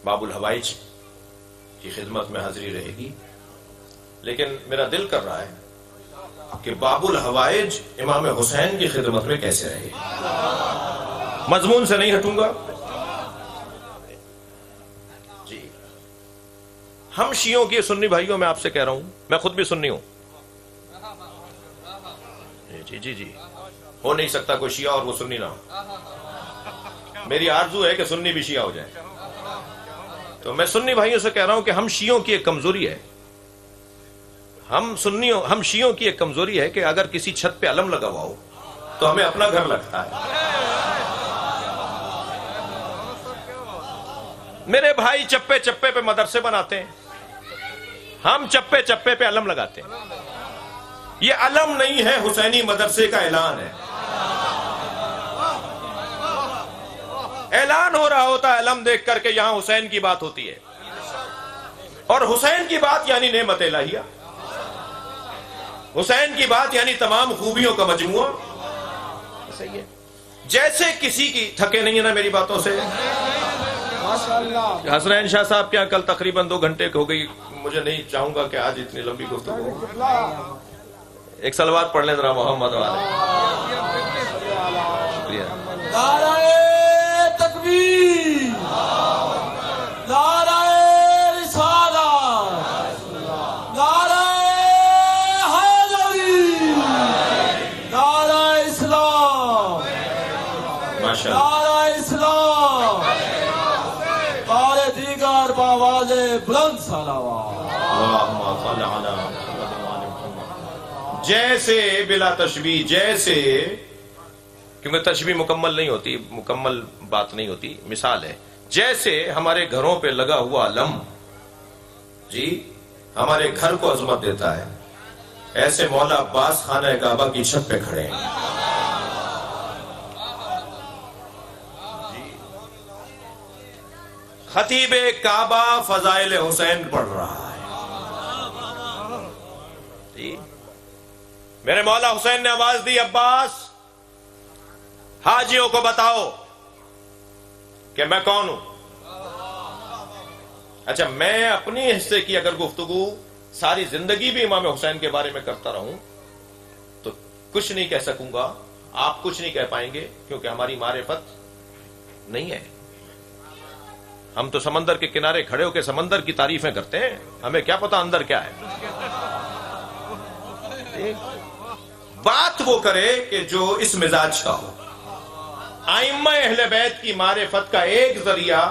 باب الحوائج کی خدمت میں حاضری رہے گی، لیکن میرا دل کر رہا ہے کہ باب الحوائج امام حسین کی خدمت میں کیسے رہے. مضمون سے نہیں ہٹوں گا. جی ہم شیعوں کی سنی بھائیوں میں آپ سے کہہ رہا ہوں، میں خود بھی سنی ہوں. جی جی جی ہو نہیں سکتا کوئی شیعہ اور وہ سنی نہ ہو. میری آرزو ہے کہ سنی بھی شیعہ ہو جائے. تو میں سنی بھائیوں سے کہہ رہا ہوں کہ ہم شیعوں کی ایک کمزوری ہے، ہم شیعوں کی ایک کمزوری ہے کہ اگر کسی چھت پہ علم لگا ہوا ہو تو ہمیں اپنا گھر لگتا ہے. میرے بھائی چپے چپے پہ مدرسے بناتے ہیں، ہم چپے چپے پہ علم لگاتے ہیں. یہ علم نہیں ہے، حسینی مدرسے کا اعلان ہے. اعلان ہو رہا ہوتا ہے علم دیکھ کر کے یہاں حسین کی بات ہوتی ہے، اور حسین کی بات یعنی نعمت الہیہ، حسین کی بات یعنی تمام خوبیوں کا مجموعہ. صحیح ہے. جیسے کسی کی تھکے نہیں ہے نا میری باتوں سے. حسنین شاہ صاحب کیا کل تقریباً 2 گھنٹے ہو گئی، مجھے نہیں چاہوں گا کہ آج اتنی لمبی گفتگو. ایک صلوات پڑھ لیں ذرا محمد والے. شکریہ. نعرہ تکبیر، نعرہ رسالت، نعرہ حیدری، نعرہ اسلام، نعرہ اسلام، نعرہ دیگر باواز بلند صلوات. جیسے بلا تشبیہ، جیسے، کیونکہ تشبیہ مکمل نہیں ہوتی، مکمل بات نہیں ہوتی. مثال ہے جیسے ہمارے گھروں پہ لگا ہوا علم جی ہمارے گھر کو عظمت دیتا ہے، ایسے مولا عباس خانہ کعبہ کی چھت پہ کھڑے ہیں. خطیب کعبہ فضائل حسین پڑھ رہا ہے. جی میرے مولا حسین نے آواز دی، عباس حاجیوں کو بتاؤ کہ میں کون ہوں. اچھا میں اپنی حصے کی اگر گفتگو ساری زندگی بھی امام حسین کے بارے میں کرتا رہوں تو کچھ نہیں کہہ سکوں گا، آپ کچھ نہیں کہہ پائیں گے، کیونکہ ہماری معرفت نہیں ہے. ہم تو سمندر کے کنارے کھڑے ہو کے سمندر کی تعریفیں کرتے ہیں، ہمیں کیا پتا اندر کیا ہے. بات وہ کرے کہ جو اس مزاج کا ہو. ائمہ اہل بیت کی معرفت کا ایک ذریعہ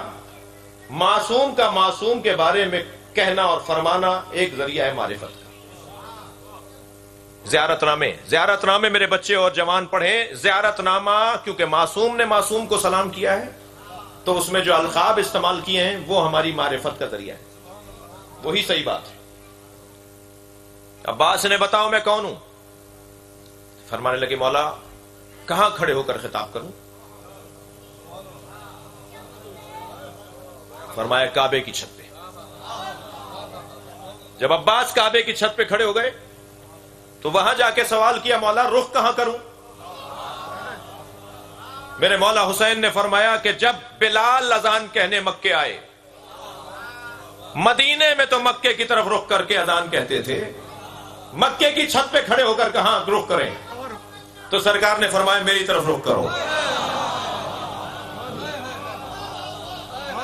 معصوم کا معصوم کے بارے میں کہنا اور فرمانا ایک ذریعہ ہے معرفت کا. زیارت نامے میرے بچے اور جوان پڑھیں. زیارت نامہ کیونکہ معصوم نے معصوم کو سلام کیا ہے تو اس میں جو القاب استعمال کیے ہیں وہ ہماری معرفت کا ذریعہ ہے. وہی صحیح بات ہے. عباس نے بتاؤ میں کون ہوں. فرمانے لگے مولا کہاں کھڑے ہو کر خطاب کروں. فرمایا کعبے کی چھت پہ. جب عباس کعبے کی چھت پہ کھڑے ہو گئے تو وہاں جا کے سوال کیا مولا رخ کہاں کروں. میرے مولا حسین نے فرمایا کہ جب بلال اذان کہنے مکے آئے، مدینے میں تو مکے کی طرف رخ کر کے اذان کہتے تھے، مکے کی چھت پہ کھڑے ہو کر کہاں رخ کریں. تو سرکار نے فرمایا میری طرف رخ کرو.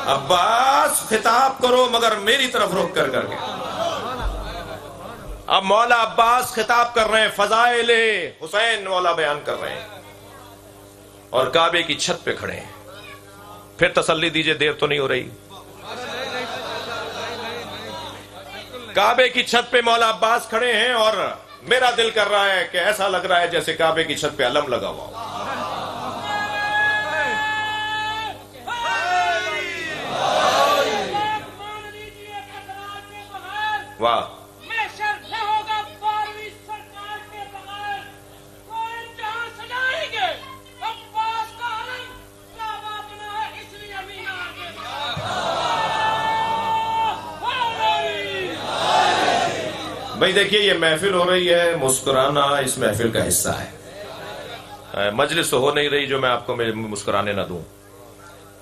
عباس خطاب کرو مگر میری طرف رخ کر کر کے. اب مولا عباس خطاب کر رہے ہیں، فضائل حسین مولا بیان کر رہے ہیں اور کعبے کی چھت پہ کھڑے ہیں. پھر تسلی دیجئے دیر تو نہیں ہو رہی. کعبے کی چھت پہ مولا عباس کھڑے ہیں اور میرا دل کر رہا ہے کہ ایسا لگ رہا ہے جیسے کعبے کی چھت پہ علم لگا ہوا ہو. واہ بھائی دیکھیے یہ محفل ہو رہی ہے، مسکرانا اس محفل کا حصہ ہے. مجلس تو ہو نہیں رہی جو میں آپ کو مسکرانے نہ دوں.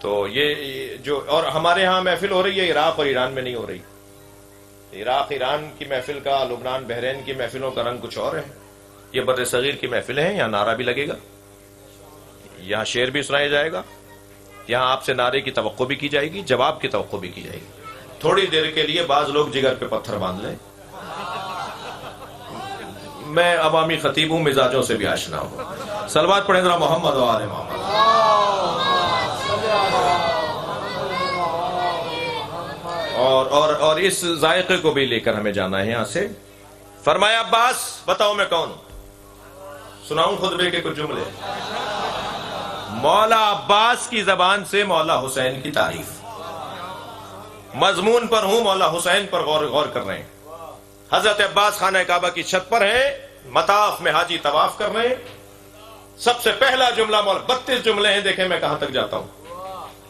تو یہ جو اور ہمارے ہاں محفل ہو رہی ہے عراق اور ایران میں نہیں ہو رہی. عراق ایران کی محفل کا، لبنان بحرین کی محفلوں کا رنگ کچھ اور ہے. یہ بر صغیر کی محفل ہے، یہاں نعرہ بھی لگے گا، یہاں شعر بھی سنایا جائے گا، یہاں آپ سے نعرے کی توقع بھی کی جائے گی، جواب کی توقع بھی کی جائے گی. تھوڑی دیر کے لیے بعض لوگ جگر پہ پتھر باندھ لیں. میں عوامی خطیب ہوں، مزاجوں سے بھی آشنا ہوں. صلوات پڑھیں ذرا محمد و آل محمد. اور اس ذائقے کو بھی لے کر ہمیں جانا ہے یہاں سے. فرمایا عباس بتاؤ میں کون ہوں؟ سناؤں خطبے کے کچھ جملے. مولا عباس کی زبان سے مولا حسین کی تعریف. مضمون پر ہوں، مولا حسین پر غور کر رہے ہیں. حضرت عباس خانہ کعبہ کی چھت پر ہیں، مطاف میں حاجی طواف کر رہے ہیں. سب سے پہلا جملہ مولا 32 جملے ہیں، دیکھیں میں کہاں تک جاتا ہوں.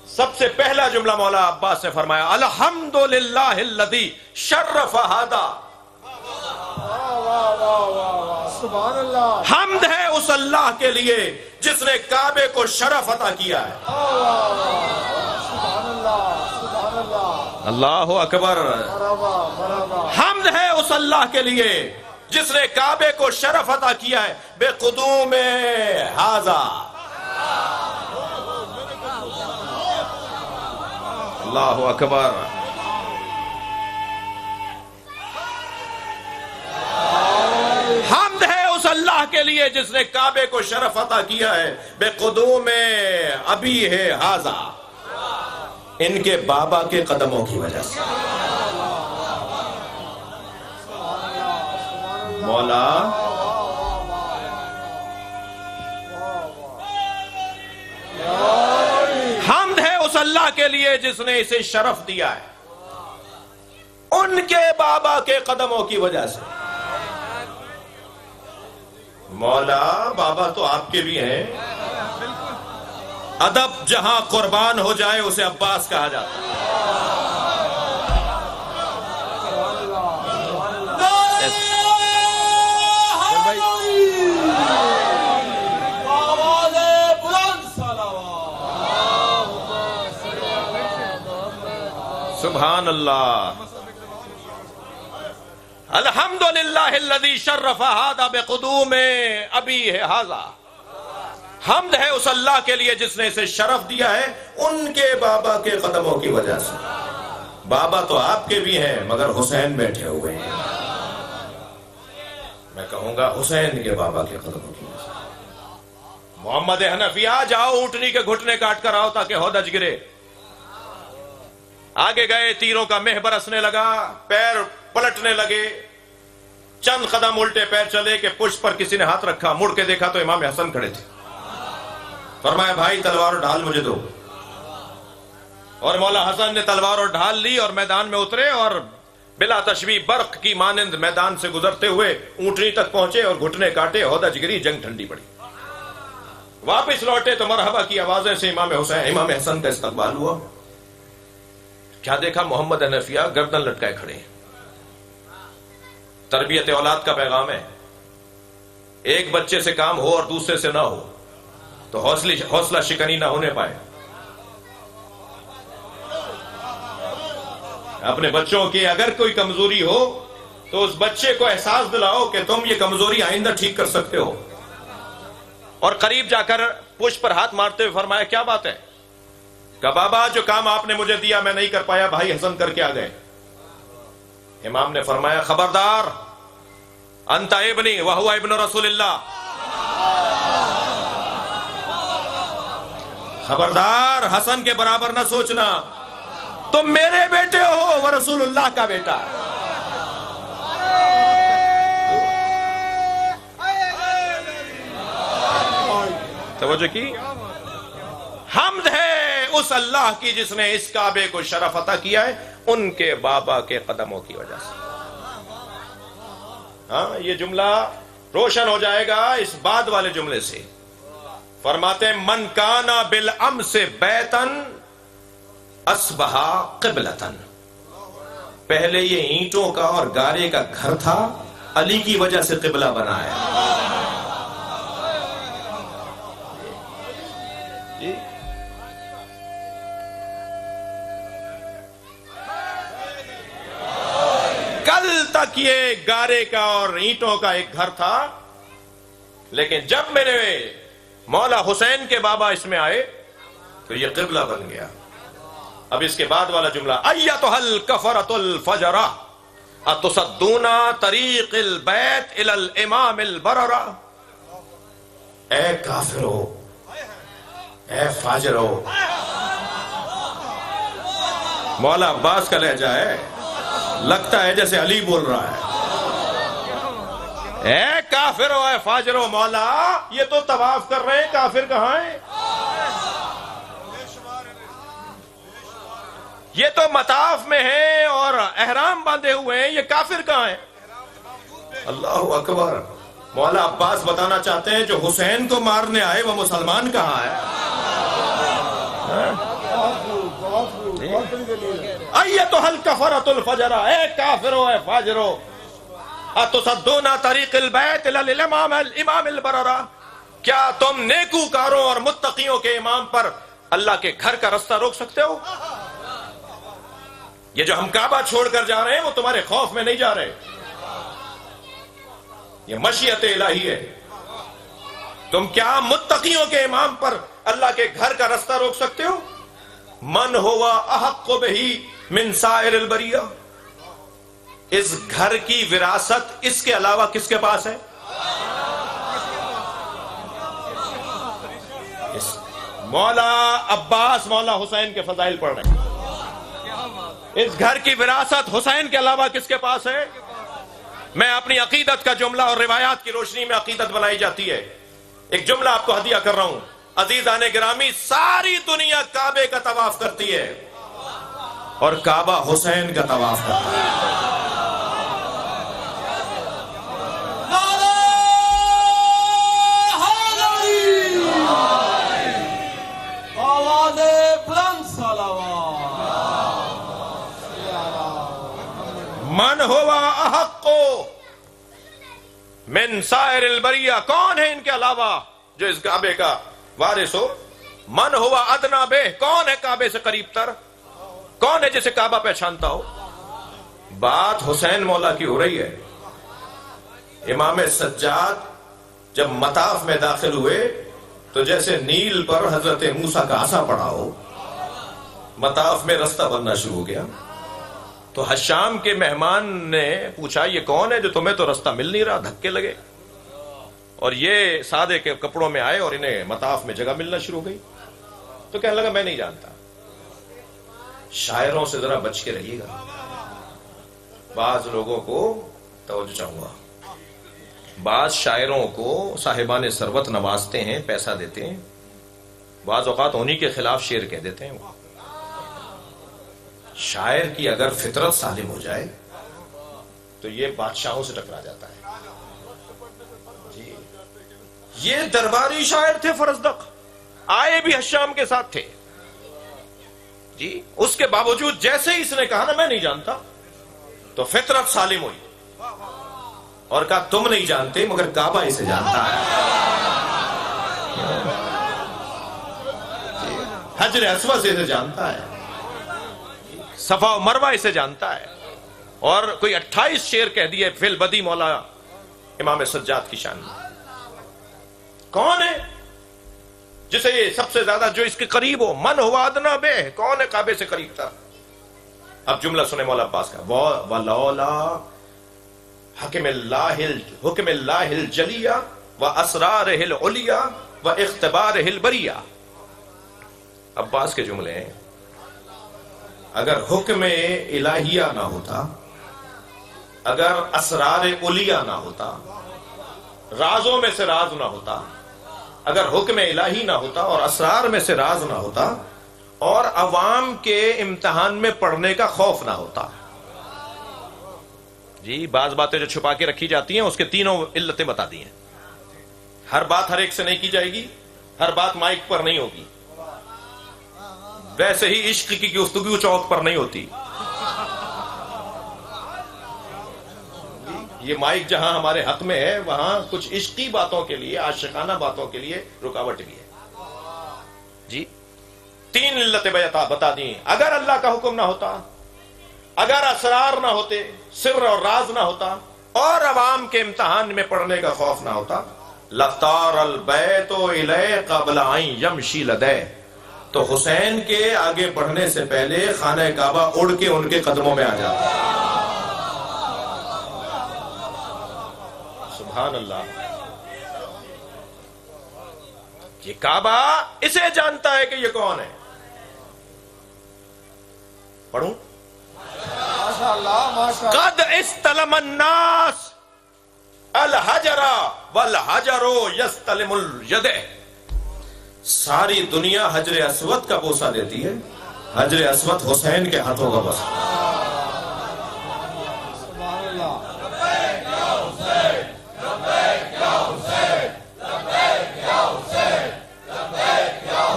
سب سے پہلا جملہ مولا عباس نے فرمایا الحمدللہ الذی شرف ھذا. سبحان اللہ. حمد ہے اس اللہ کے لیے جس نے کعبے کو شرف عطا کیا ہے. سبحان اللہ. سبحان اللہ. اللہ اکبر. حمد ہے اس اللہ کے لیے جس نے کعبے کو شرف عطا کیا ہے بے قدوم ھذا. اللہ اکبر. حمد ہے اس اللہ کے لیے جس نے کعبے کو شرف عطا کیا ہے بے قدوم ابی ہے ھذا، ان کے بابا کے قدموں کی وجہ سے. مولا حمد ہے اس اللہ کے لیے جس نے اسے شرف دیا ہے ان کے بابا کے قدموں کی وجہ سے. مولا بابا تو آپ کے بھی ہیں. ادب جہاں قربان ہو جائے اسے عباس کہا جاتا ہے. سبحان اللہ. الحمدللہ الذی شرف ھذا بقدوم ابی ھذا. حمد ہے اس اللہ کے لیے جس نے اسے شرف دیا ہے ان کے بابا کے قدموں کی وجہ سے. بابا تو آپ کے بھی ہیں مگر حسین بیٹھے ہوئے ہیں. میں کہوں گا حسین کے بابا کے قدموں کی وجہ سے. محمد حنفیہ جاؤ اونٹنی کے گھٹنے کاٹ کر آؤ تاکہ ہودج گرے. آگے گئے، تیروں کا مہ برسنے لگا، پیر پلٹنے لگے. چند قدم الٹے پیر چلے کہ پشت پر کسی نے ہاتھ رکھا. مڑ کے دیکھا تو امام حسن کھڑے تھے. فرمایا بھائی تلوار اور ڈھال مجھے دو. اور مولا حسن نے تلوار اور ڈھال لی اور میدان میں اترے اور بلا تشبیہ برق کی مانند میدان سے گزرتے ہوئے اونٹنی تک پہنچے اور گھٹنے کاٹے. ہودج گری، جنگ ٹھنڈی پڑی. واپس لوٹے تو مرحبا کی آوازیں سے امام حسن کا استقبال ہوا. کیا دیکھا؟ محمد حنفیہ گردن لٹکائے کھڑے ہیں. تربیت اولاد کا پیغام ہے. ایک بچے سے کام ہو اور دوسرے سے نہ ہو تو حوصلہ شکنی نہ ہونے پائے. اپنے بچوں کی اگر کوئی کمزوری ہو تو اس بچے کو احساس دلاؤ کہ تم یہ کمزوری آئندہ ٹھیک کر سکتے ہو. اور قریب جا کر پشت پر ہاتھ مارتے ہوئے فرمایا کیا بات ہے؟ کہ بابا جو کام آپ نے مجھے دیا میں نہیں کر پایا، بھائی حسن کر کے آ گئے. امام نے فرمایا خبردار، انت ابنی وہو ابن رسول اللہ. خبردار، حسن کے برابر نہ سوچنا، تم میرے بیٹے ہو وہ رسول اللہ کا بیٹا. توجہ کی. حمد ہے اس اللہ کی جس نے اس کعبے کو شرف عطا کیا ہے ان کے بابا کے قدموں کی وجہ سے. ہاں یہ جملہ روشن ہو جائے گا اس بعد والے جملے سے. فرماتے ہیں من کانا بالامس بیتن اصبح قبلتن. پہلے یہ اینٹوں کا اور گارے کا گھر تھا، علی کی وجہ سے قبلہ بنا ہے. تک یہ گارے کا اور اینٹوں کا ایک گھر تھا، لیکن جب میرے مولا حسین کے بابا اس میں آئے تو یہ قبلہ بن گیا۔ اب اس کے بعد والا جملہ، ایتھا الکفرۃ الفجرہ اتصدون طریق البیت الی الامام البررہ، اے کافرو، اے فاجرو۔ مولا عباس کا لہجہ ہے، لگتا ہے جیسے علی بول رہا ہے۔ اے کافرو، اے فاجرو، مولا یہ تو طواف کر رہے ہیں، کافر کہاں ہیں؟ یہ تو مطاف میں ہیں اور احرام باندھے ہوئے ہیں، یہ کافر کہاں ہیں؟ اللہ اکبر۔ مولا عباس بتانا چاہتے ہیں جو حسین کو مارنے آئے وہ مسلمان کہاں ہے؟ ایتھا الکفرۃ الفجرہ، اے کافرو، اے فاجرو، اتصدون طریق البیت الی الامام البررہ، کیا تم نیکوکاروں اور متقیوں کے امام پر اللہ کے گھر کا رستہ روک سکتے ہو؟ یہ جو ہم کعبہ چھوڑ کر جا رہے ہیں وہ تمہارے خوف میں نہیں جا رہے، یہ مشیت الہی ہے۔ تم کیا متقیوں کے امام پر اللہ کے گھر کا رستہ روک سکتے ہو؟ من ہوا احق بہ من سائر البریہ، اس گھر کی وراثت اس کے علاوہ کس کے پاس ہے؟ مولا عباس مولا حسین کے فضائل پڑھ رہے ہیں۔ اس گھر کی وراثت حسین کے علاوہ کس کے پاس ہے؟ میں اپنی عقیدت کا جملہ اور روایات کی روشنی میں عقیدت بنائی جاتی ہے۔ ایک جملہ آپ کو ہدیہ کر رہا ہوں، عزیزان گرامی، ساری دنیا کعبے کا طواف کرتی ہے اور کعبہ حسین کا طواف کرتا ہے۔ من ہوا احق من سائر البریہ، کون ہے ان کے علاوہ جو اس کعبے کا وارث ہو؟ من ہوا ادنا بہ، کون ہے کعبے سے قریب تر؟ کون ہے جسے کعبہ پہچانتا ہو؟ بات حسین مولا کی ہو رہی ہے۔ امام سجاد جب مطاف میں داخل ہوئے تو جیسے نیل پر حضرت موسیٰ کا عصا پڑا ہو، مطاف میں رستہ بننا شروع ہو گیا۔ تو حشام کے مہمان نے پوچھا یہ کون ہے جو تمہیں تو رستہ مل نہیں رہا، دھکے لگے، اور یہ سادے کے کپڑوں میں آئے اور انہیں مطاف میں جگہ ملنا شروع ہو گئی۔ تو کہنے لگا میں نہیں جانتا۔ شاعروں سے ذرا بچ کے رہیے گا، بعض لوگوں کو توجہ چاہوں گا، بعض شاعروں کو صاحبان ثروت نوازتے ہیں، پیسہ دیتے ہیں، بعض اوقات انہی کے خلاف شعر کہہ دیتے ہیں۔ شاعر کی اگر فطرت سالم ہو جائے تو یہ بادشاہوں سے ٹکرا جاتا ہے۔ جی یہ درباری شاعر تھے فرزدق، آئے بھی حشام کے ساتھ تھے جی، اس کے باوجود جیسے ہی اس نے کہا نا میں نہیں جانتا، تو فطرت سالم ہوئی اور کہا تم نہیں جانتے مگر کعبہ اسے جانتا ہے، حجر اسود سے اسے جانتا ہے، صفا و مروہ اسے جانتا ہے، اور کوئی 28 شعر کہہ دیے فی البدی مولا امام سجاد کی شان میں۔ کون ہے جسے یہ سب سے زیادہ جو اس کے قریب ہو؟ من ہوا ادنا بہ، کون ہے کعبے سے قریب تر؟ اب جملہ سنے مولا عباس کا، وَلَوْلَا حکم اللہ الجلیہ واسرارہ العلیہ واختبارہ البریہ۔ عباس کے جملے ہیں، اگر حکم الہیہ نہ ہوتا، اگر اسرار علیہ نہ ہوتا، رازوں میں سے راز نہ ہوتا، اگر حکم الہی نہ ہوتا اور اسرار میں سے راز نہ ہوتا، اور عوام کے امتحان میں پڑھنے کا خوف نہ ہوتا۔ جی بعض باتیں جو چھپا کے رکھی جاتی ہیں اس کے تینوں علتیں بتا دی ہیں۔ ہر بات ہر ایک سے نہیں کی جائے گی، ہر بات مائک پر نہیں ہوگی، ویسے ہی عشق کی گفتگو چوک پر نہیں ہوتی۔ یہ مائک جہاں ہمارے حق میں ہے وہاں کچھ عشقی باتوں کے لیے، عاشقانہ باتوں کے لیے رکاوٹ بھی ہے جی۔ تین علتیں بتا دی، اگر اللہ کا حکم نہ ہوتا اگر اسرار نہ ہوتے، سر اور راز نہ ہوتا، اور عوام کے امتحان میں پڑنے کا خوف نہ ہوتا، لَطَارَ الْبَيْتُ إِلَيْهِ قَبْلَ أَن يَمْشِي لَدَيْهِ، تو حسین کے آگے بڑھنے سے پہلے خانہ کعبہ اڑ کے ان کے قدموں میں آ جاتا۔ سبحان اللہ۔ یہ کعبہ اسے جانتا ہے کہ یہ کون ہے۔ پڑھوں؟ ماشاء اللہ ماشاء اللہ۔ قد استلم الناس الحجر والحجر یستلم الید، ساری دنیا حجر اسود کا بوسہ دیتی ہے، حجر اسود حسین کے ہاتھوں کا بوسہ۔ سبحان اللہ۔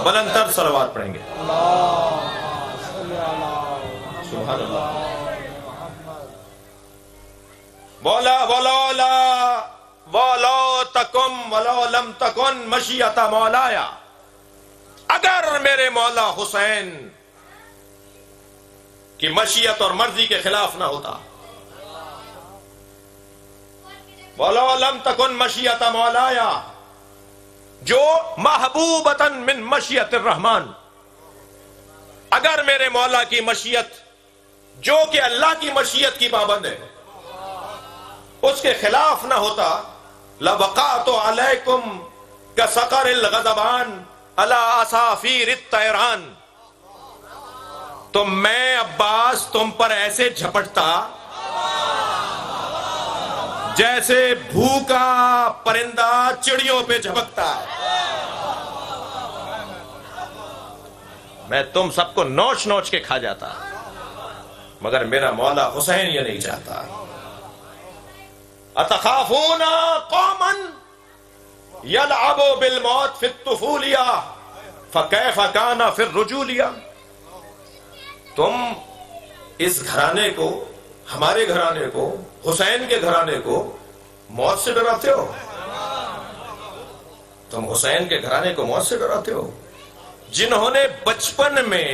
بلندتر صلوات پڑھیں گے۔ سبحان اللہ۔ بولا ولولا ولو تکم ولو لم تکن مشیت مولایا، اگر میرے مولا حسین کی مشیت اور مرضی کے خلاف نہ ہوتا، ولو لم تکن مشیت مولایا، جو محبوبتاً من مشیت الرحمن، اگر میرے مولا کی مشیت جو کہ اللہ کی مشیت کی پابند ہے اس کے خلاف نہ ہوتا، لَوَقَعْتُ عَلَيْكُمْ كَسَقَرِ الْغَضَبَانِ عَلَىٰ عَصَافِيرِ الطَّيْرَانِ، تو میں عباس تم پر ایسے جھپٹتا جیسے بھوکا پرندہ چڑیوں پہ جھپکتا ہے، میں تم سب کو نوچ نوچ کے کھا جاتا، مگر میرا مولا حسین یہ نہیں چاہتا۔ اتخافون قوما یلعبوا بالموت فی الطفولیہ فکیف کان فی الرجولیہ، تم اس گھرانے کو، ہمارے گھرانے کو، حسین کے گھرانے کو موت سے ڈراتے ہو؟ تم حسین کے گھرانے کو موت سے ڈراتے ہو؟ جنہوں نے بچپن میں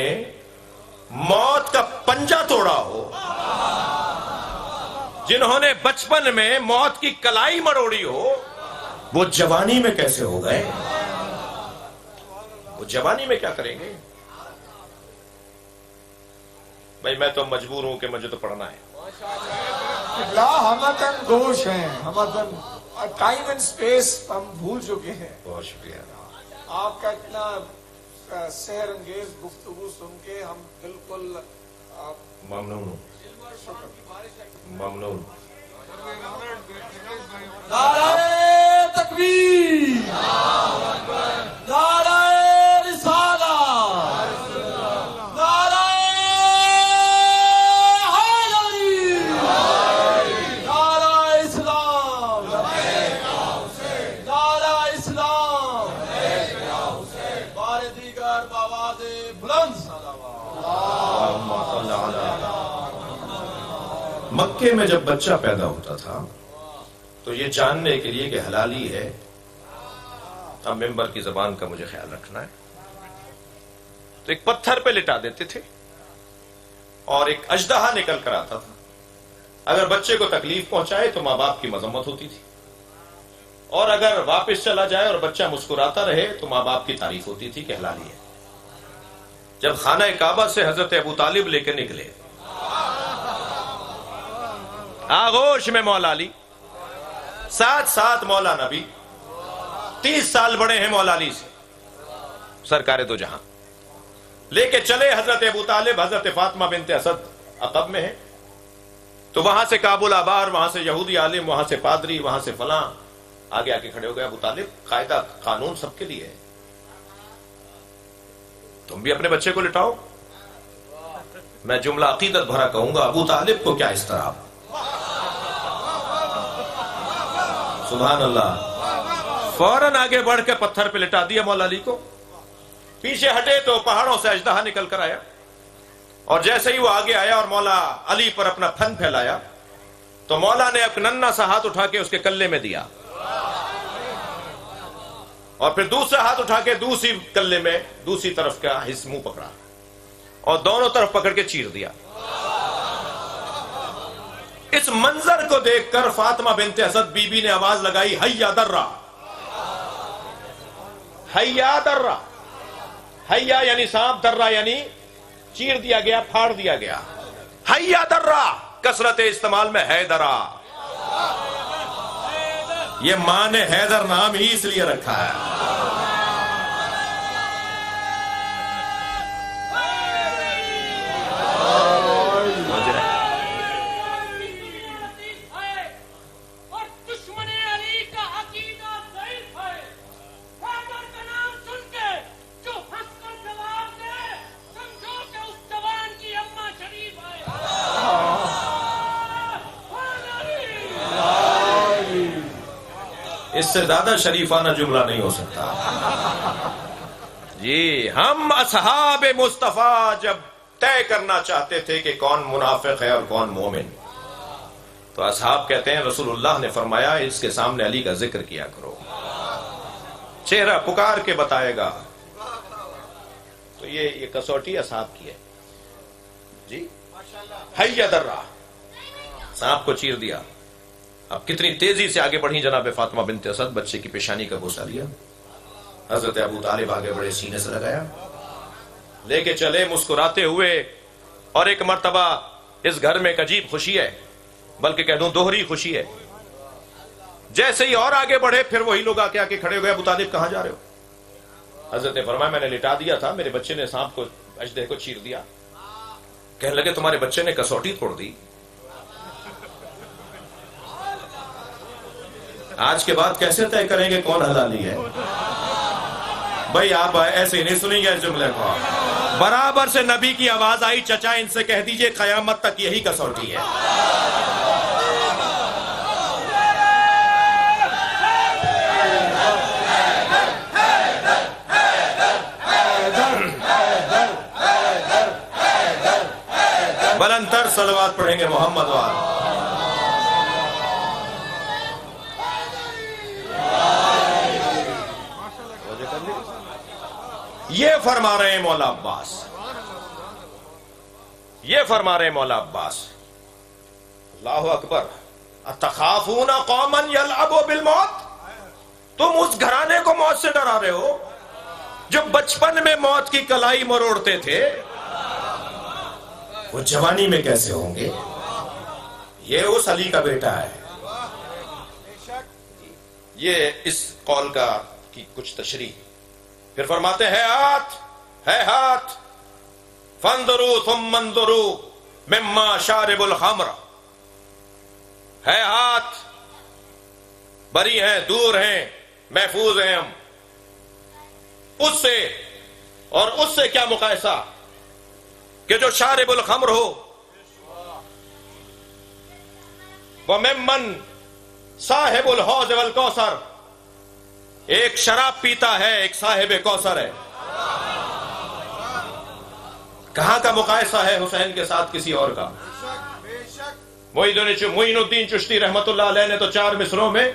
موت کا پنجہ توڑا ہو، جنہوں نے بچپن میں موت کی کلائی مروڑی ہو، وہ جوانی میں کیسے ہو گئے؟ وہ جوانی میں کیا کریں گے؟ بھائی میں تو مجبور ہوں کہ مجھے تو پڑھنا ہے۔ ہمتن گوش ہیں، ہمتن ٹائم اینڈ سپیس ہم بھول چکے ہیں۔ بہت شکریہ۔ آپ کا اتنا سحر انگیز گفتگو سن کے ہم بالکل ممنون ہوں، ممنون۔ نعرہ تکبیر، نعرہ رسالت، نعرہ حیدری، نعرہ اسلام، نعرہ اسلام، بار دیگر بآواز بلند مکے میں جب بچہ پیدا ہوتا تھا تو یہ جاننے کے لیے کہ حلالی ہے، اب ممبر کی زبان کا مجھے خیال رکھنا ہے، تو ایک پتھر پہ لٹا دیتے تھے اور ایک اژدہا نکل کر آتا تھا، اگر بچے کو تکلیف پہنچائے تو ماں باپ کی مذمت ہوتی تھی، اور اگر واپس چلا جائے اور بچہ مسکراتا رہے تو ماں باپ کی تعریف ہوتی تھی کہ حلالی ہے۔ جب خانہ کعبہ سے حضرت ابو طالب لے کے نکلے، آغوش میں مولا علی، ساتھ ساتھ مولا نبی، 30 سال بڑے ہیں مولا علی سے، سرکار دو جہاں، لے کے چلے حضرت ابو طالب، حضرت فاطمہ بنت اسد عقب میں ہے، تو وہاں سے کابل آبار، وہاں سے یہودی عالم، وہاں سے پادری، وہاں سے فلاں، آگے آ کے کھڑے ہو گئے۔ ابو طالب قاعدہ قانون سب کے لیے ہے، تم بھی اپنے بچے کو لٹاؤ۔ میں جملہ عقیدت بھرا کہوں گا، ابو طالب کو کیا اس طرح، سبحان اللہ، فوراً آگے بڑھ کے پتھر پہ لٹا دیا مولا علی کو۔ پیچھے ہٹے تو پہاڑوں سے اژدہا نکل کر آیا، اور جیسے ہی وہ آگے آیا اور مولا علی پر اپنا پھن پھیلایا تو مولا نے ایک ننھا سا ہاتھ اٹھا کے اس کے کلے میں دیا، اور پھر دوسرا ہاتھ اٹھا کے دوسری کلے میں دوسری طرف کا منہ پکڑا اور دونوں طرف پکڑ کے چیر دیا۔ اس منظر کو دیکھ کر فاطمہ بنت اسد بی بی نے آواز لگائی حیا درہ، حیا درہ، حیا یعنی سانپ، درہ یعنی چیر دیا گیا، پھاڑ دیا گیا، حیا درہ کثرت استعمال میں حیدرہ. یہ ماں نے حیدر نام ہی اس لیے رکھا ہے. اس سے زیادہ شریفانہ جملہ نہیں ہو سکتا. جی ہم اصحاب مصطفیٰ جب طے کرنا چاہتے تھے کہ کون منافق ہے اور کون مومن، تو اصحاب کہتے ہیں رسول اللہ نے فرمایا اس کے سامنے علی کا ذکر کیا کرو، چہرہ پکار کے بتائے گا. تو یہ کسوٹی اصحاب کی ہے. جی حیا درہ، سانپ کو چیر دیا. اب کتنی تیزی سے آگے بڑھی جناب فاطمہ بنت اسد، بچے کی پیشانی کا بوسہ لیا. حضرت ابو طالب آگے بڑے، سینے سے لگایا، لے کے چلے مسکراتے ہوئے. اور ایک مرتبہ اس گھر میں ایک عجیب خوشی ہے، بلکہ کہہ دوں دوہری خوشی ہے. جیسے ہی اور آگے بڑھے پھر وہی لوگ آ کے کھڑے ہوئے. ابو طالب کہاں جا رہے ہو؟ حضرت نے فرمایا میں نے لٹا دیا تھا، میرے بچے نے سانپ کو، اژدہے کو چیر دیا. کہنے لگے تمہارے بچے نے کسوٹی توڑ دی. آج کے بعد کیسے طے کریں گے کون حلالی ہے؟ بھائی آپ ایسے نہیں سنیں گے اس جملے کو. برابر سے نبی کی آواز آئی، چچا ان سے کہہ دیجئے قیامت تک یہی کسوٹی ہے. بلندتر صلوات پڑھیں گے محمد وال. یہ فرما رہے ہیں مولا عباس، یہ فرما رہے ہیں مولا عباس. اللہ اکبر. اتخافون قوما یلعبوا بالموت، تم اس گھرانے کو موت سے ڈرا رہے ہو جو بچپن میں موت کی کلائی مروڑتے تھے، وہ جوانی میں کیسے ہوں گے؟ یہ اس علی کا بیٹا ہے. یہ اس قول کا کی کچھ تشریح. پھر فرماتے ہیں ہے ہاتھ فانظروا ثم انظروا مما شارب الخمر. ہے ہاتھ، بری ہیں، دور ہیں، محفوظ ہیں ہم اس سے. اور اس سے کیا مقایسہ کہ جو شارب الخمر ہو، وممن صاحب الحوض والکوثر، ایک شراب پیتا ہے، ایک صاحب کوثر ہے. کہاں کا مقایسہ ہے حسین کے ساتھ کسی اور کا؟ معین الدین چشتی رحمت اللہ علیہ نے تو 4 مصروں میں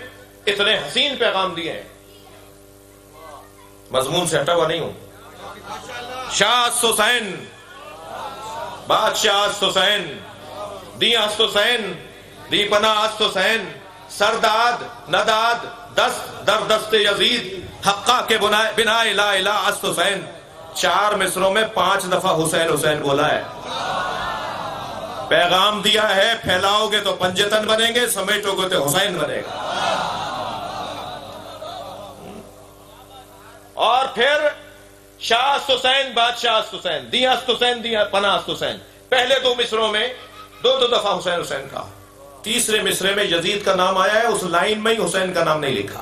اتنے حسین پیغام دیے ہیں. مضمون سے ہٹا ہوا نہیں ہوں. شاہ حسین، بادشاہ حسین، دی حسین، دی پناہ حسین، سرداد نداد دست در دست یزید، حقہ کے بنا لا الہ حسین. 4 مصروں میں 5 دفعہ حسین حسین بولا ہے. پیغام دیا ہے، پھیلاؤ گے تو پنجتن بنیں گے، سمیٹو گے تو حسین بنے گا. اور پھر شاہ حسین، بادشاہ حسین، دی حسین، دی پناہ حسین. پہلے 2 مصروں میں 2 دفعہ حسین حسین کہا. تیسرے مصرے میں یزید کا نام آیا ہے، اس لائن میں ہی حسین کا نام نہیں لکھا.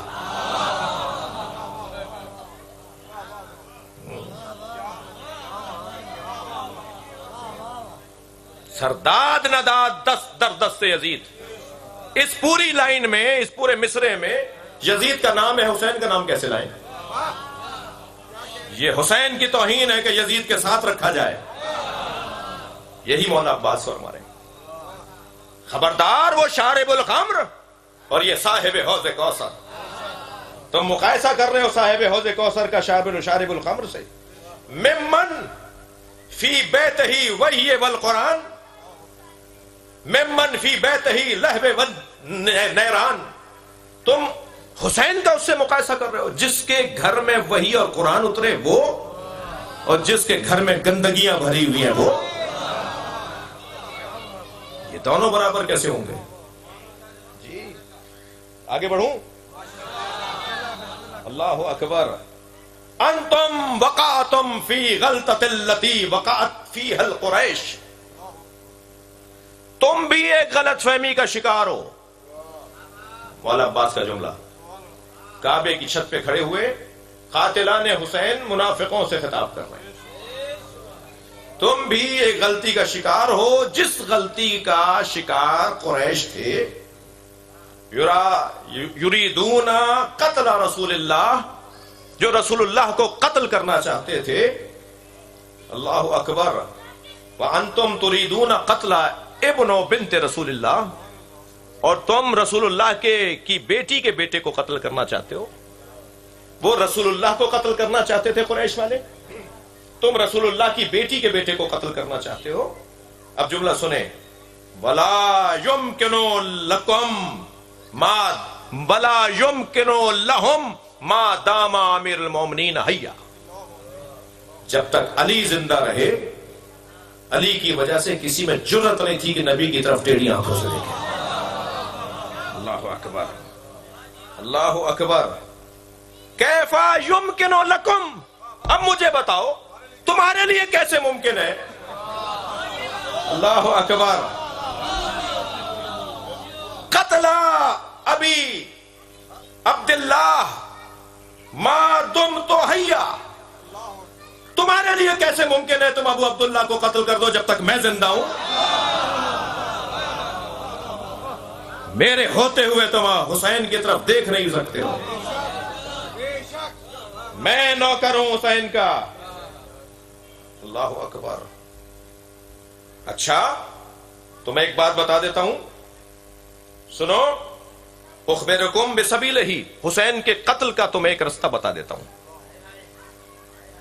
سرداد نداد دست در دست یزید. اس پوری لائن میں، اس پورے مصرے میں یزید کا نام ہے، حسین کا نام کیسے لائیں؟ یہ حسین کی توہین ہے کہ یزید کے ساتھ رکھا جائے. یہی مولا عباس فرما رہے ہیں. خبردار وہ شارب الخمر اور یہ صاحب حوض کوثر. تم مقایسہ کر رہے ہو صاحب حوض کوثر کا شارب الخمر سے. ممن فی بیتہ وحی والقرآن، ممن فی بیتہی لہب نیران، تم حسین کا اس سے مقایسہ کر رہے ہو جس کے گھر میں وحی اور قرآن اترے وہ، اور جس کے گھر میں گندگیاں بھری ہوئی ہیں وہ، یہ دونوں برابر کیسے ہوں گے؟ جی آگے بڑھوں؟ اللہ اکبر. انتم وقعتم فی غلطۃ التی وقعت فیہا القریش، تم بھی ایک غلط فہمی کا شکار ہو. مولا عباس کا جملہ، کعبے کی چھت پہ کھڑے ہوئے قاتلان حسین منافقوں سے خطاب کر رہے ہیں. تم بھی ایک غلطی کا شکار ہو جس غلطی کا شکار قریش تھے. یریدون قتل رسول اللہ، جو رسول اللہ کو قتل کرنا چاہتے تھے. اللہ اکبر. وانتم تریدون قتل ابن بنت رسول اللہ، اور تم رسول اللہ کی بیٹی کے بیٹے کو قتل کرنا چاہتے ہو. وہ رسول اللہ کو قتل کرنا چاہتے تھے قریش والے، تم رسول اللہ کی بیٹی کے بیٹے کو قتل کرنا چاہتے ہو. اب جملہ سنیں، ولا یمکن لکم ما ولا یمکن لہم ما دام امیر المومنین حیا. جب تک علی زندہ رہے، علی کی وجہ سے کسی میں جرأت نہیں تھی کہ نبی کی طرف ٹیڑھی آنکھوں سے دیکھے. اللہ اکبر، اللہ اکبر. کیفا یمکن لکم، اب مجھے بتاؤ تمہارے لیے کیسے ممکن ہے. اللہ اکبر. قتل ابی عبداللہ ما دمت حیا، تمہارے لیے کیسے ممکن ہے تم ابو عبداللہ کو قتل کر دو جب تک میں زندہ ہوں؟ میرے ہوتے ہوئے تم حسین کی طرف دیکھ نہیں سکتے ہو. میں نوکر ہوں حسین کا. اللہ اکبر. اچھا تمہیں ایک بات بتا دیتا ہوں، سنو. اخبرکم بسبیلہ، حسین کے قتل کا تمہیں ایک رستہ بتا دیتا ہوں.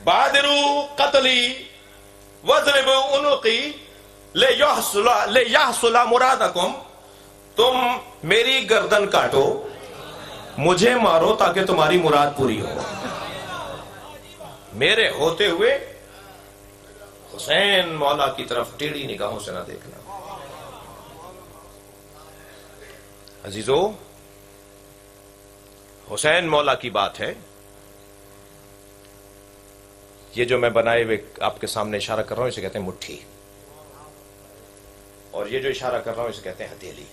بادروا قتلی واضربوا عنقی لیحصل مرادکم، تم میری گردن کاٹو، مجھے مارو تاکہ تمہاری مراد پوری ہو. میرے ہوتے ہوئے حسین مولا کی طرف ٹیڑھی نگاہوں سے نہ دیکھنا. عزیزو، حسین مولا کی بات ہے. یہ جو میں بنائے ہوئے آپ کے سامنے اشارہ کر رہا ہوں اسے کہتے ہیں مٹھی، اور یہ جو اشارہ کر رہا ہوں اسے کہتے ہیں ہتھیلی.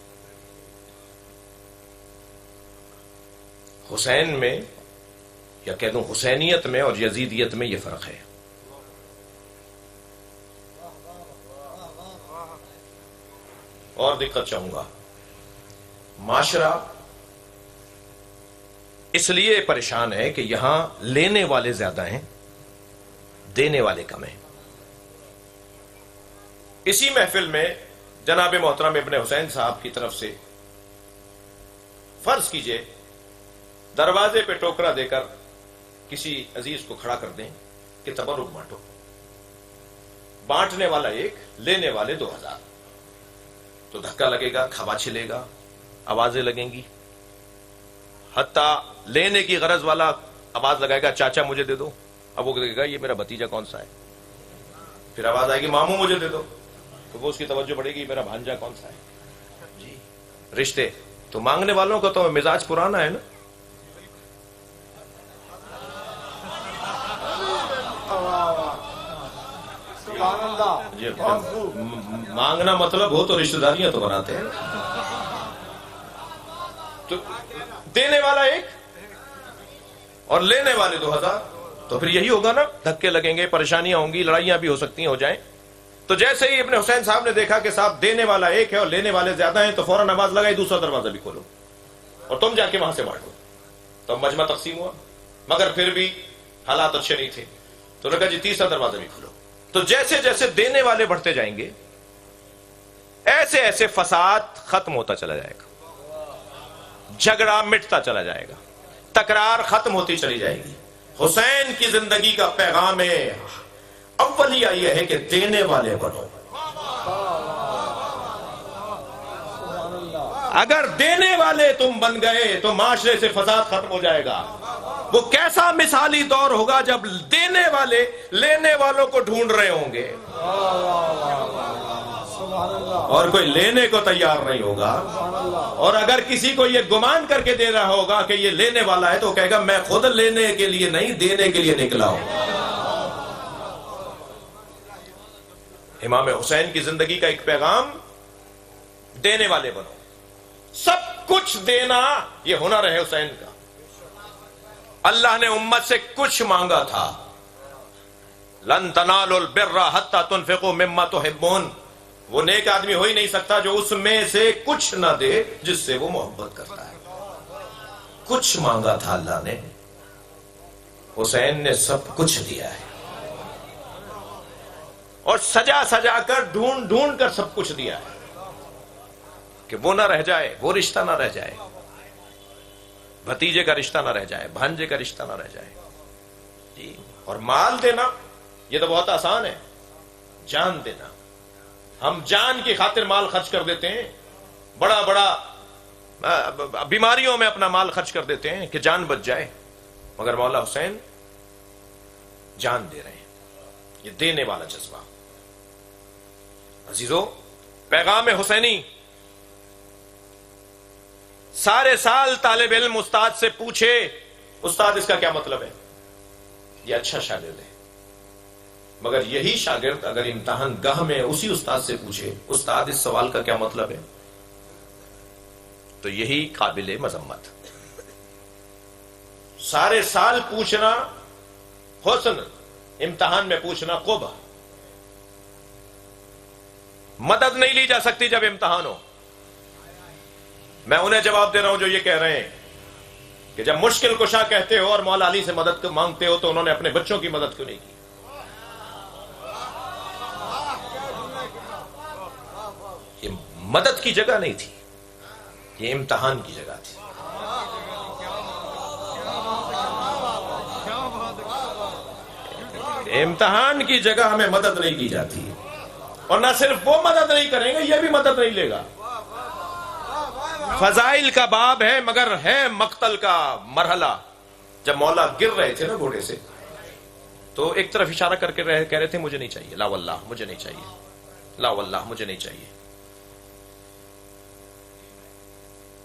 حسین میں یا کہہ دوں حسینیت میں اور یزیدیت میں یہ فرق ہے. اور دقت چاہوں گا، معاشرہ اس لیے پریشان ہے کہ یہاں لینے والے زیادہ ہیں، دینے والے کم ہیں. اسی محفل میں جناب محترم ابن حسین صاحب کی طرف سے فرض کیجئے دروازے پہ ٹوکرا دے کر کسی عزیز کو کھڑا کر دیں کہ تبرک بانٹو. بانٹنے والا ایک، لینے والے 2000. تو دھکا لگے گا، کھوا چھلے گا، آوازیں لگیں گی. حتیٰ لینے کی غرض والا آواز لگائے گا چاچا مجھے دے دو. اب وہ کہے گا یہ میرا بھتیجا کون سا ہے. پھر آواز آئے گی ماموں مجھے دے دو، تو وہ اس کی توجہ بڑھے گی میرا بھانجا کون سا ہے. جی رشتے تو مانگنے والوں کا تو مزاج پرانا ہے نا. جی مانگنا مطلب ہو تو رشتہ داریاں تو بناتے ہیں. تو دینے والا ایک اور لینے والے 2000. تو پھر یہی ہوگا نا، دھکے لگیں گے، پریشانیاں ہوں گی، لڑائیاں بھی ہو سکتی ہیں، ہو جائیں. تو جیسے ہی ابن حسین صاحب نے دیکھا کہ صاحب دینے والا ایک ہے اور لینے والے زیادہ ہیں، تو فوراً آواز لگائی دوسرا دروازہ بھی کھولو اور تم جا کے وہاں سے بانٹو. تو مجمع تقسیم ہوا، مگر پھر بھی حالات اچھے نہیں تھے. تو نے کہا جی تیسرا دروازہ بھی کھولو. تو جیسے جیسے دینے والے بڑھتے جائیں گے ایسے ایسے فساد ختم ہوتا چلا جائے گا، جھگڑا مٹتا چلا جائے گا، تکرار ختم ہوتی چلی جائے گی. حسین کی زندگی کا پیغام اولیہ یہ ہے کہ دینے والے بنو. اگر دینے والے تم بن گئے تو معاشرے سے فساد ختم ہو جائے گا. وہ کیسا مثالی دور ہوگا جب دینے والے لینے والوں کو ڈھونڈ رہے ہوں گے اور کوئی لینے کو تیار نہیں ہوگا. اور اگر کسی کو یہ گمان کر کے دے رہا ہوگا کہ یہ لینے والا ہے تو کہے گا میں خود لینے کے لیے نہیں دینے کے لیے نکلا ہوں. امام حسین کی زندگی کا ایک پیغام دینے والے بنو. سب کچھ دینا یہ ہنر ہے حسین کا. اللہ نے امت سے کچھ مانگا تھا. لن تنالوا البر حتى تنفقوا مما تحبون. وہ نیک آدمی ہو ہی نہیں سکتا جو اس میں سے کچھ نہ دے جس سے وہ محبت کرتا ہے. کچھ مانگا تھا اللہ نے, حسین نے سب کچھ دیا ہے. اور سجا سجا کر ڈھونڈ ڈھونڈ کر سب کچھ دیا ہے کہ وہ نہ رہ جائے, وہ رشتہ نہ رہ جائے, بھتیجے کا رشتہ نہ رہ جائے, بھانجے کا رشتہ نہ رہ جائے. جی. اور مال دینا یہ تو بہت آسان ہے. جان دینا, ہم جان کی خاطر مال خرچ کر دیتے ہیں, بڑا بڑا بیماریوں میں اپنا مال خرچ کر دیتے ہیں کہ جان بچ جائے. مگر مولا حسین جان دے رہے ہیں. یہ دینے والا جذبہ. عزیزو, پیغام حسینی. سارے سال طالب علم استاد سے پوچھے استاد اس کا کیا مطلب ہے, یہ اچھا شاگرد ہے. مگر یہی شاگرد اگر امتحان گاہ میں اسی استاد سے پوچھے استاد اس سوال کا کیا مطلب ہے, تو یہی قابل مذمت. سارے سال پوچھنا حسن, امتحان میں پوچھنا قبح. مدد نہیں لی جا سکتی جب امتحان ہو. میں انہیں جواب دے رہا ہوں جو یہ کہہ رہے ہیں کہ جب مشکل کشا کہتے ہو اور مولا علی سے مدد مانگتے ہو تو انہوں نے اپنے بچوں کی مدد کیوں نہیں کی. یہ مدد کی جگہ نہیں تھی, یہ امتحان کی جگہ تھی. امتحان کی جگہ ہمیں مدد نہیں کی جاتی. اور نہ صرف وہ مدد نہیں کریں گے, یہ بھی مدد نہیں لے گا. فضائل کا باب ہے مگر ہے مقتل کا مرحلہ. جب مولا گر رہے تھے نا گھوڑے سے تو ایک طرف اشارہ کر کے کہہ رہے تھے مجھے نہیں چاہیے, لا واللہ مجھے نہیں چاہیے, لا واللہ مجھے نہیں چاہیے.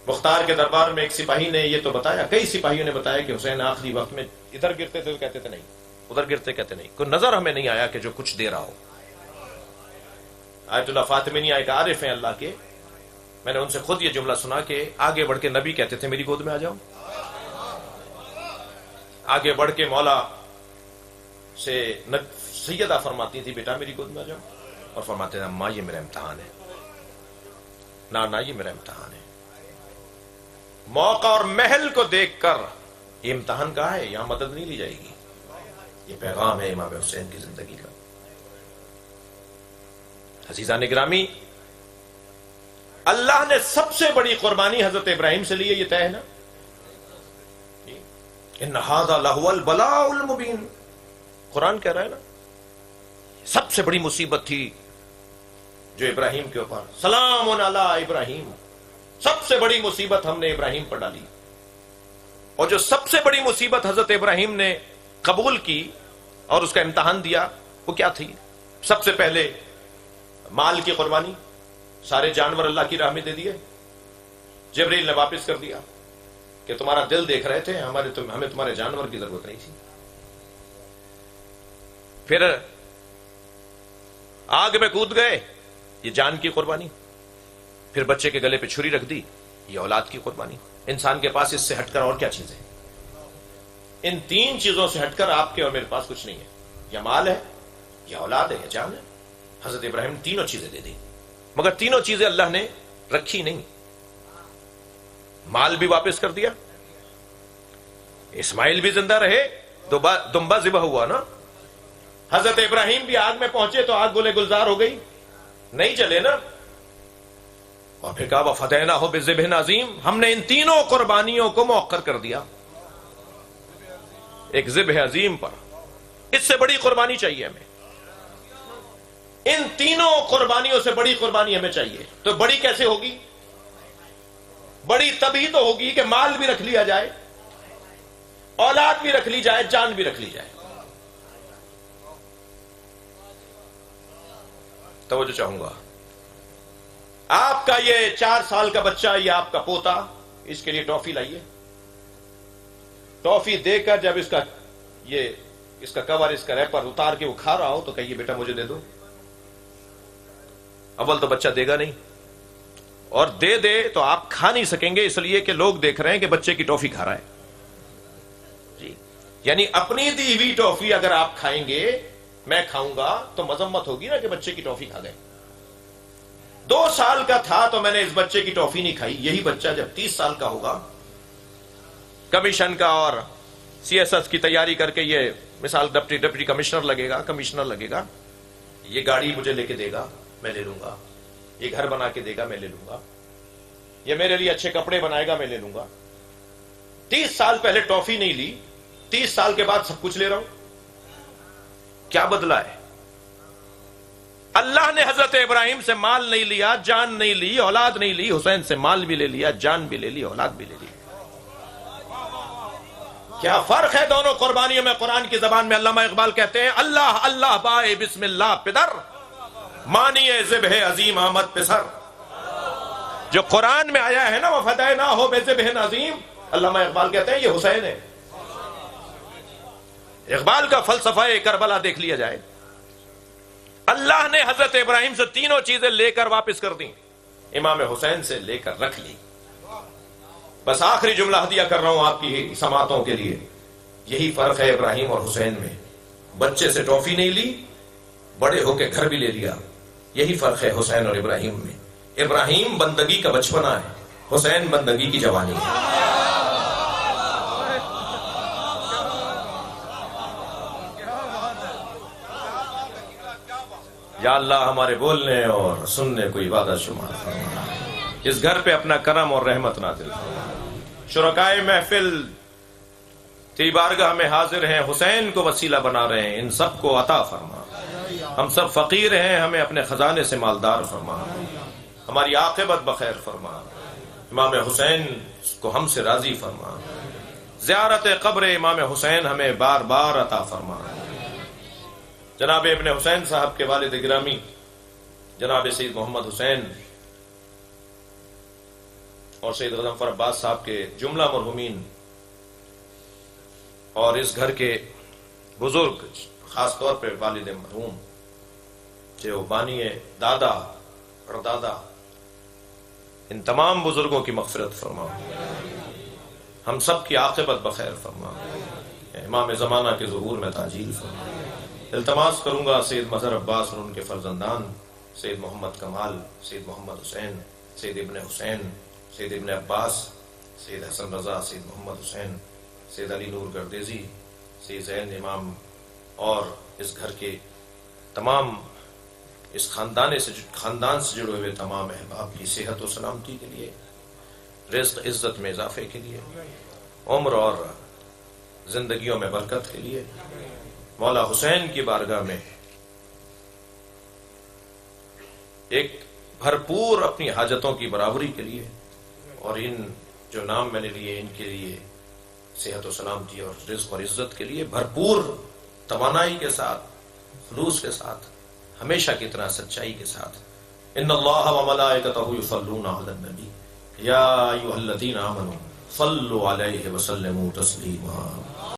مختار کے دربار میں ایک سپاہی نے یہ تو بتایا, کئی سپاہیوں نے بتایا کہ حسین آخری وقت میں ادھر گرتے تھے تو کہتے تھے نہیں, ادھر گرتے کہتے نہیں. کوئی نظر ہمیں نہیں آیا کہ جو کچھ دے رہا ہو. آیت اللہ فاطمی ایک عارف ہیں اللہ کے, میں نے ان سے خود یہ جملہ سنا کہ آگے بڑھ کے نبی کہتے تھے میری گود میں آ جاؤ. آگے بڑھ کے مولا سے سیدہ فرماتی تھی بیٹا میری گود میں آ جاؤ, اور فرماتے تھے ماں یہ میرا امتحان ہے, نہ یہ میرا امتحان ہے. موقع اور محل کو دیکھ کر یہ امتحان کہا ہے, یہاں مدد نہیں لی جائے گی. یہ پیغام ہے امام حسین کی زندگی کا. عزیزان گرامی, اللہ نے سب سے بڑی قربانی حضرت ابراہیم سے لی ہے, یہ طے ہے نا. ان ھذا لہو البلاء المبین, قرآن کہہ رہا ہے نا. سب سے بڑی مصیبت تھی جو ابراہیم کے اوپر, سلام علی ابراہیم. سب سے بڑی مصیبت ہم نے ابراہیم پر ڈالی. اور جو سب سے بڑی مصیبت حضرت ابراہیم نے قبول کی اور اس کا امتحان دیا وہ کیا تھی؟ سب سے پہلے مال کی قربانی. سارے جانور اللہ کی راہ میں دے دیے. جبریل نے واپس کر دیا کہ تمہارا دل دیکھ رہے تھے, ہمیں تمہارے جانور کی ضرورت نہیں تھی. پھر آگ میں کود گئے, یہ جان کی قربانی. پھر بچے کے گلے پہ چھری رکھ دی, یہ اولاد کی قربانی. انسان کے پاس اس سے ہٹ کر اور کیا چیزیں ہیں؟ ان تین چیزوں سے ہٹ کر آپ کے اور میرے پاس کچھ نہیں ہے. یا مال ہے, یا اولاد ہے, یا جان ہے. حضرت ابراہیم نے تینوں چیزیں دے دی, مگر تینوں چیزیں اللہ نے رکھی نہیں. مال بھی واپس کر دیا, اسماعیل بھی زندہ رہے, دمبا ذبح ہوا نا. حضرت ابراہیم بھی آگ میں پہنچے تو آگ گلے گلزار ہو گئی, نہیں جلے نا. اور پھر کہا وَفَدَيْنَاهُ بِذِبْحٍ عَظِيمٍ, ہم نے ان تینوں قربانیوں کو مؤخر کر دیا ایک ذبح عظیم پر. اس سے بڑی قربانی چاہیے ہمیں. ان تینوں قربانیوں سے بڑی قربانی ہمیں چاہیے. تو بڑی کیسے ہوگی؟ بڑی تبھی تو ہوگی کہ مال بھی رکھ لیا جائے، اولاد بھی رکھ لی جائے، جان بھی رکھ لی جائے۔ توجہ چاہوں گا، آپ کا یہ 4 سال کا بچہ یا آپ کا پوتا، اس کے لیے ٹافی لائیے، ٹافی دے کر جب اس کا کور، اس کا ریپر اتار کے وہ کھا رہا ہو تو کہیے بیٹا مجھے دے دو۔ اول تو بچہ دے گا نہیں، اور دے دے تو آپ کھا نہیں سکیں گے، اس لیے کہ لوگ دیکھ رہے ہیں کہ بچے کی ٹافی کھا رہا ہے جی۔ یعنی اپنی دی ہوئی ٹافی اگر آپ کھائیں گے، میں کھاؤں گا تو مذمت ہوگی نا کہ بچے کی ٹافی کھا گئے۔ 2 سال کا تھا تو میں نے اس بچے کی ٹافی نہیں کھائی، یہی بچہ جب 30 سال کا ہوگا، کمیشن کا اور CSS کی تیاری کر کے، یہ مثال ڈپٹی کمشنر لگے گا، یہ گاڑی مجھے لے کے دے گا، میں لے لوں گا، یہ گھر بنا کے دے گا، میں لے لوں گا، یہ میرے لیے اچھے کپڑے بنائے گا، میں لے لوں گا۔ 30 سال پہلے ٹافی نہیں لی، 30 سال کے بعد سب کچھ لے رہا ہوں، کیا بدلا ہے؟ اللہ نے حضرت ابراہیم سے مال نہیں لیا، جان نہیں لی، اولاد نہیں لی، حسین سے مال بھی لے لیا، جان بھی لے لی، اولاد بھی لے لی۔ کیا فرق ہے دونوں قربانیوں میں؟ قرآن کی زبان میں علامہ اقبال کہتے ہیں، اللہ اللہ بائے بسم اللہ پدر، مانیے ذبح عظیم آمد پسر۔ جو قرآن میں آیا ہے نا، وہ فدائے نہ ہو بے ذبح عظیم، علامہ اقبال کہتے ہیں یہ حسین ہے۔ اقبال کا فلسفہ کربلا دیکھ لیا جائے، اللہ نے حضرت ابراہیم سے تینوں چیزیں لے کر واپس کر دیں، امام حسین سے لے کر رکھ لی۔ بس آخری جملہ ہدیہ کر رہا ہوں آپ کی سماعتوں کے لیے، یہی فرق ہے ابراہیم اور حسین میں۔ بچے سے ٹافی نہیں لی، بڑے ہو کے گھر بھی لے لیا، یہی فرق ہے حسین اور ابراہیم میں۔ ابراہیم بندگی کا بچپنا ہے، حسین بندگی کی جوانی ہے۔ یا اللہ ہمارے بولنے اور سننے کو عبادت شمار فرما، اس گھر پہ اپنا کرم اور رحمت نازل فرما۔ شرکائے محفل تیری بارگاہ میں حاضر ہیں، حسین کو وسیلہ بنا رہے ہیں، ان سب کو عطا فرما۔ ہم سب فقیر ہیں، ہمیں اپنے خزانے سے مالدار فرما، ہماری عاقبت بخیر فرما، امام حسین کو ہم سے راضی فرما، زیارت قبر امام حسین ہمیں بار بار عطا فرما۔ جناب ابن حسین صاحب کے والد گرامی جناب سید محمد حسین اور سید غضنفر عباس صاحب کے جملہ مرحومین اور اس گھر کے بزرگ، خاص طور پہ والد مرحوم جو بانی دادا اور دادا، ان تمام بزرگوں کی مغفرت فرما، ہم سب کی عاقبت بخیر فرما، امام زمانہ کے ظہور میں تعجیل فرما۔ التماس کروں گا سید مظہر عباس اور ان کے فرزندان سید محمد کمال، سید محمد حسین، سید ابن حسین، سید ابن عباس، سید حسن رضا، سید محمد حسین، سید علی نور گردیزی، سید زین امام اور اس گھر کے تمام اس خاندان سے جڑے ہوئے تمام احباب کی صحت و سلامتی کے لیے، رزق عزت میں اضافے کے لیے، عمر اور زندگیوں میں برکت کے لیے، مولا حسین کی بارگاہ میں ایک بھرپور اپنی حاجتوں کی برابری کے لیے، اور ان جو نام میں نے لیے ان کے لیے صحت و سلامتی اور رزق اور عزت کے لیے بھرپور توانائی کے ساتھ، خلوص کے ساتھ، ہمیشہ کی طرح سچائی کے ساتھ۔ ان اللہ وملائکتہ یصلون علی النبی یا ایھا الذین آمنوا صلوا علیہ وسلموا تسلیما۔